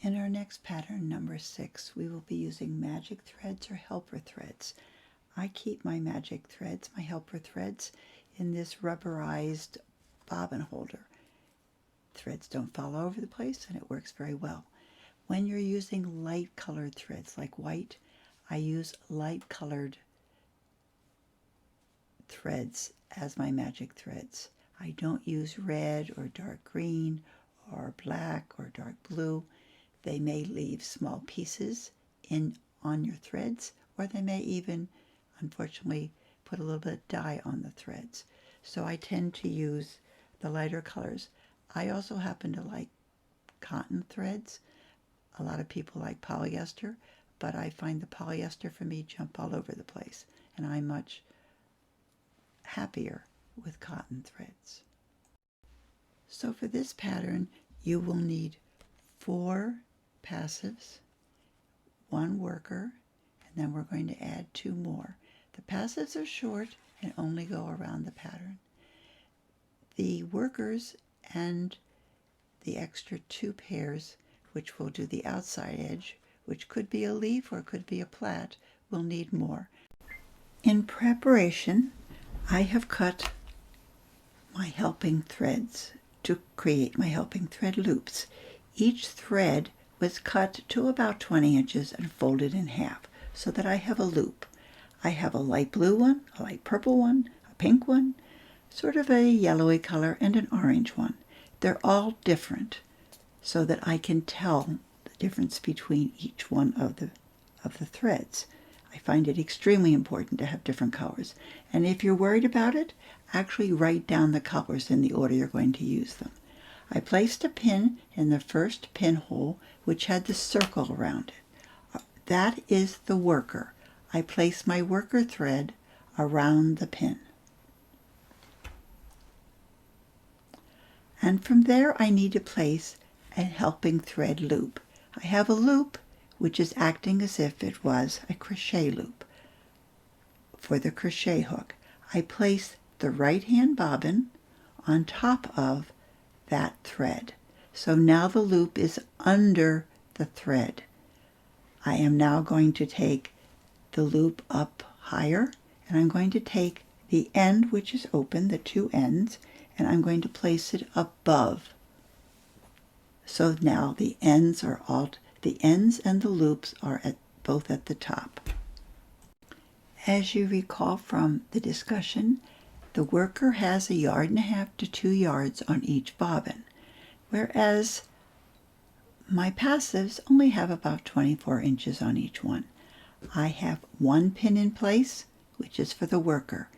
In our next pattern, number 6, we will be using magic threads or helper threads. I keep my magic threads, my helper threads, in this rubberized bobbin holder. Threads don't fall all over the place and it works very well. When you're using light colored threads like white, I use light colored threads as my magic threads. I don't use red or dark green or black or dark blue. They may leave small pieces on your threads, or they may even, unfortunately, put a little bit of dye on the threads. So I tend to use the lighter colors. I also happen to like cotton threads. A lot of people like polyester, but I find the polyester for me jump all over the place, and I'm much happier with cotton threads. So for this pattern, you will need 4 passives, 1 worker, and then we're going to add 2 more. The passives are short and only go around the pattern. The workers and the extra 2 pairs, which will do the outside edge, which could be a leaf or could be a plait, will need more. In preparation, I have cut my helping threads to create my helping thread loops. Each thread was cut to about 20 inches and folded in half so that I have a loop. I have a light blue one, a light purple one, a pink one, sort of a yellowy color, and an orange one. They're all different so that I can tell the difference between each one of the threads. I find it extremely important to have different colors. And if you're worried about it, actually write down the colors in the order you're going to use them. I placed a pin in the first pinhole, which had the circle around it. That is the worker. I place my worker thread around the pin. And from there I need to place a helping thread loop. I have a loop which is acting as if it was a crochet loop. For the crochet hook, I place the right hand bobbin on top of that thread. So now the loop is under the thread. I am now going to take the loop up higher, and I'm going to take the end, which is open, the 2 ends, and I'm going to place it above. So now the ends and the loops are both at the top. As you recall from the discussion, the worker has 1.5 yards to 2 yards on each bobbin, whereas my passives only have about 24 inches on each one. I have 1 pin in place, which is for the worker.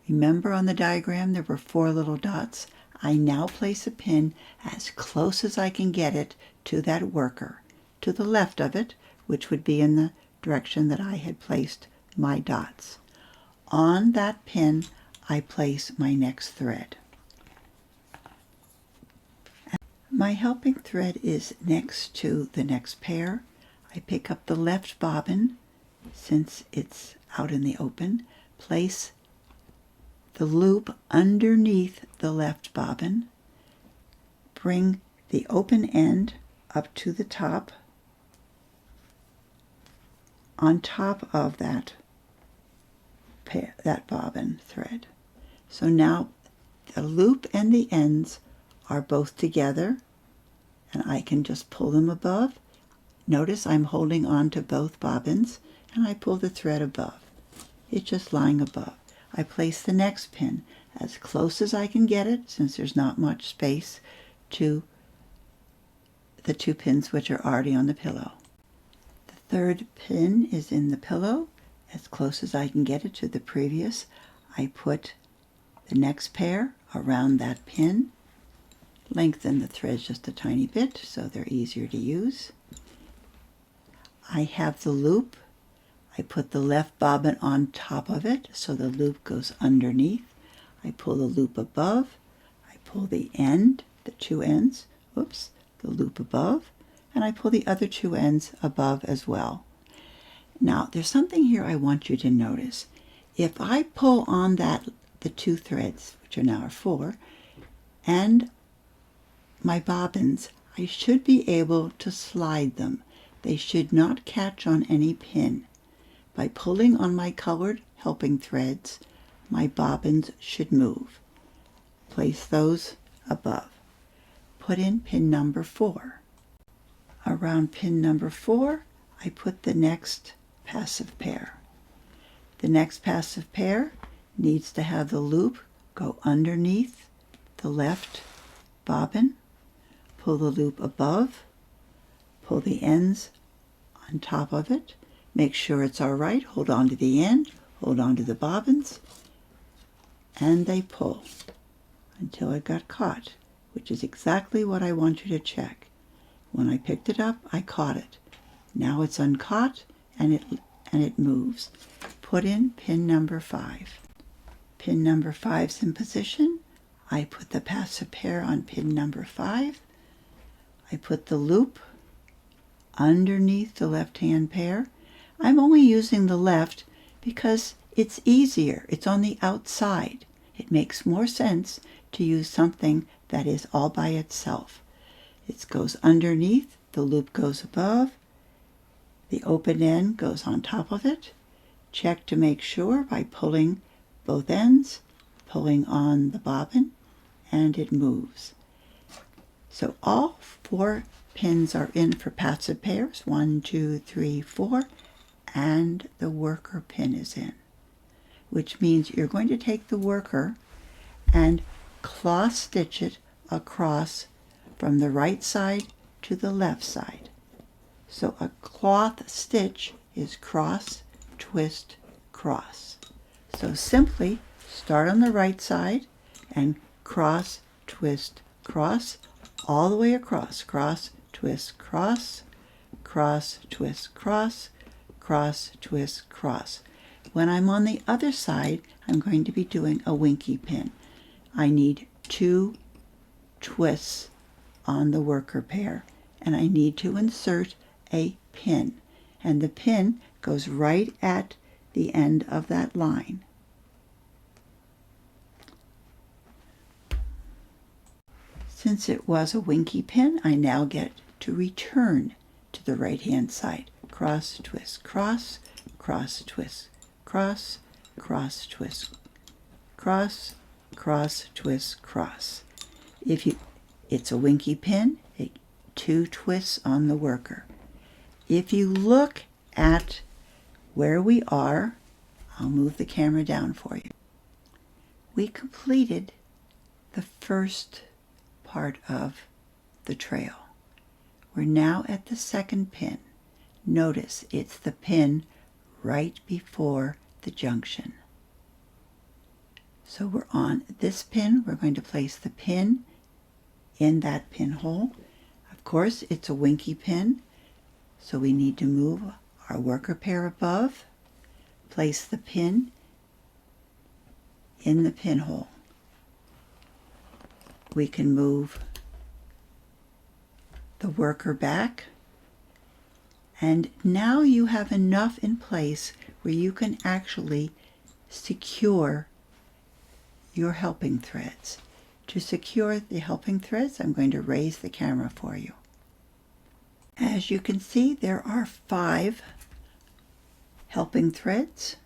Remember on the diagram there were 4 little dots? I now place a pin as close as I can get it to that worker, to the left of it, which would be in the direction that I had placed my dots. On that pin, I place my next thread. My helping thread is next to the next pair. I pick up the left bobbin, since it's out in the open, place the loop underneath the left bobbin, bring the open end up to the top, on top of that bobbin thread. So now the loop and the ends are both together, and I can just pull them above. Notice I'm holding on to both bobbins, and I pull the thread above. It's just lying above. I place the next pin as close as I can get it, since there's not much space, to the 2 pins which are already on the pillow. The 3rd pin is in the pillow, as close as I can get it to the previous. I put the next pair around that pin, lengthen the threads just a tiny bit so they're easier to use. I have the loop. I put the left bobbin on top of it so the loop goes underneath. I pull the loop above. I pull the end, the 2 ends, the loop above, and I pull the other 2 ends above as well. Now there's something here I want you to notice. If I pull on the 2 threads, which are now 4, and my bobbins, I should be able to slide them. They should not catch on any pin. By pulling on my colored helping threads, my bobbins should move. Place those above. Put in pin number 4. Around pin number 4, I put the next passive pair. The next passive pair needs to have the loop go underneath the left bobbin, pull the loop above, pull the ends on top of it, make sure it's all right, hold on to the end, hold on to the bobbins, and they pull until it got caught, which is exactly what I want you to check. When I picked it up, I caught it. Now it's uncaught and it moves. Put in pin number 5. Pin number 5's in position. I put the passive pair on pin number 5. I put the loop underneath the left-hand pair. I'm only using the left because it's easier. It's on the outside. It makes more sense to use something that is all by itself. It goes underneath, the loop goes above, the open end goes on top of it. Check to make sure by pulling both ends, pulling on the bobbin, and it moves. So all 4 pins are in for passive pairs, 1, 2, 3, 4, and the worker pin is in, which means you're going to take the worker and cloth stitch it across from the right side to the left side. So a cloth stitch is cross, twist, cross. So simply start on the right side and cross, twist, cross, all the way across. Cross, twist, cross, cross, twist, cross, cross, twist, cross. When I'm on the other side, I'm going to be doing a winky pin. I need 2 twists on the worker pair, and I need to insert a pin, and the pin goes right at the end of that line. Since it was a winky pin, I now get to return to the right hand side. Cross, twist, cross, cross, twist, cross, cross, twist, cross, cross, twist, cross. It's a winky pin, 2 twists on the worker. If you look at where we are, I'll move the camera down for you. We completed the first part of the trail. We're now at the second pin. Notice it's the pin right before the junction. So we're on this pin. We're going to place the pin in that pinhole. Of course, it's a winky pin, so we need to move our worker pair above, place the pin in the pinhole. We can move the worker back, and now you have enough in place where you can actually secure your helping threads. To secure the helping threads, I'm going to raise the camera for you. As you can see, there are 5 helping threads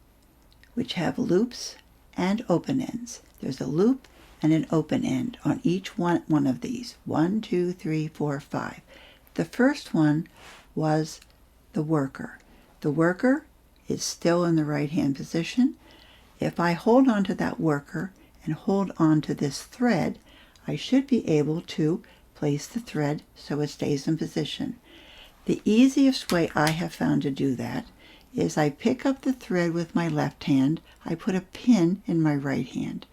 which have loops and open ends. There's a loop and an open end on each one of these. 1, 2, 3, 4, 5. The first one was the worker. The worker is still in the right hand position. If I hold on to that worker and hold on to this thread, I should be able to place the thread so it stays in position. The easiest way I have found to do that is I pick up the thread with my left hand, I put a pin in my right hand.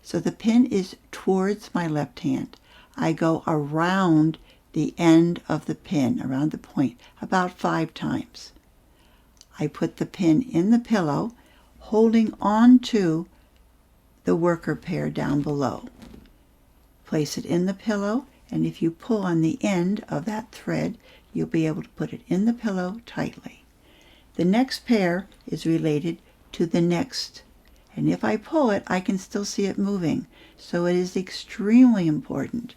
So the pin is towards my left hand. I go around the end of the pin, around the point, about 5 times. I put the pin in the pillow, holding on to the worker pair down below. Place it in the pillow, and if you pull on the end of that thread, you'll be able to put it in the pillow tightly. The next pair is related to the next, and if I pull it, I can still see it moving, so it is extremely important.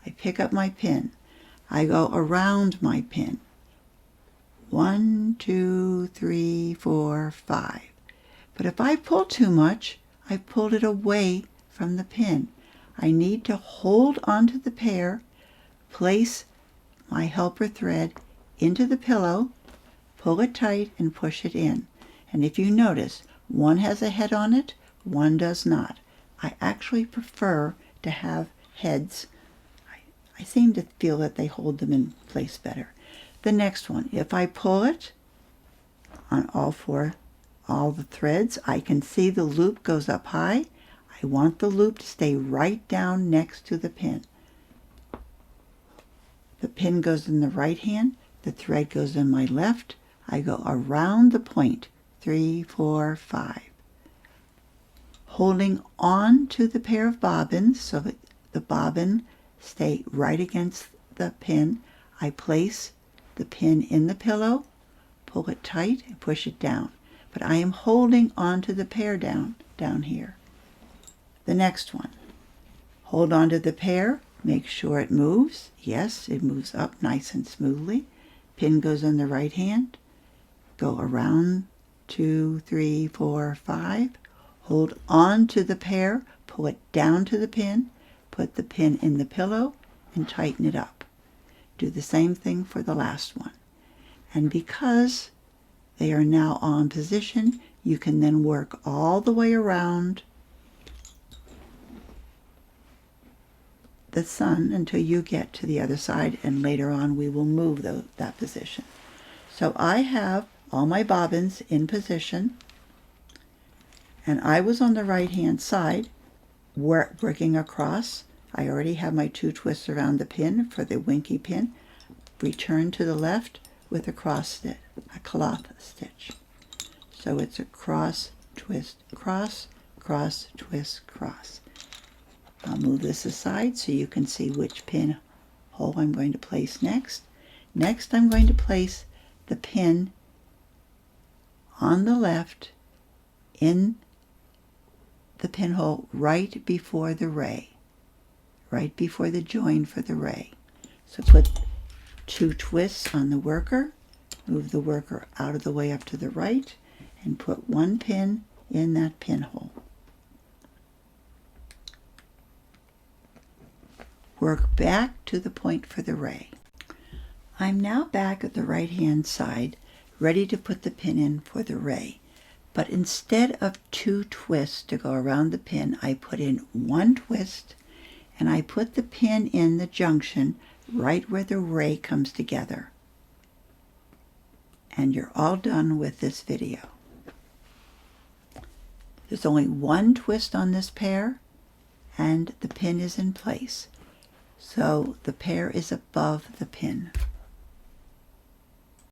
I pick up my pin, I go around my pin. 1, 2, 3, 4, 5. But if I pull too much, I pulled it away from the pin. I need to hold onto the pear, place my helper thread into the pillow, pull it tight, and push it in. And if you notice, one has a head on it, one does not. I actually prefer to have heads. I seem to feel that they hold them in place better. The next one, if I pull it on all the threads, I can see the loop goes up high. I want the loop to stay right down next to the pin. The pin goes in the right hand, the thread goes in my left. I go around the point, 3, 4, 5. Holding on to the pair of bobbins so that the bobbin stay right against the pin, I place the pin in the pillow, pull it tight, and push it down. But I am holding on to the pear down here. The next one. Hold on to the pear, make sure it moves. Yes, it moves up nice and smoothly. Pin goes in the right hand. Go around 2, 3, 4, 5. Hold on to the pear, pull it down to the pin, put the pin in the pillow, and tighten it up. Do the same thing for the last one. And because they are now on position, you can then work all the way around the sun until you get to the other side, and later on we will move that position. So I have all my bobbins in position, and I was on the right hand side working across. I already have my 2 twists around the pin for the winky pin. Return to the left with a cross stitch, a cloth stitch. So it's a cross, twist, cross, cross, twist, cross. I'll move this aside so you can see which pin hole I'm going to place next. Next, I'm going to place the pin on the left in the pinhole right before the ray, right before the join for the ray. So put 2 twists on the worker, move the worker out of the way up to the right, and put 1 pin in that pinhole. Work back to the point for the ray. I'm now back at the right hand side, ready to put the pin in for the ray. But instead of 2 twists to go around the pin, I put in 1 twist, and I put the pin in the junction right where the ray comes together. And you're all done with this video. There's only 1 twist on this pear, and the pin is in place. So the pear is above the pin.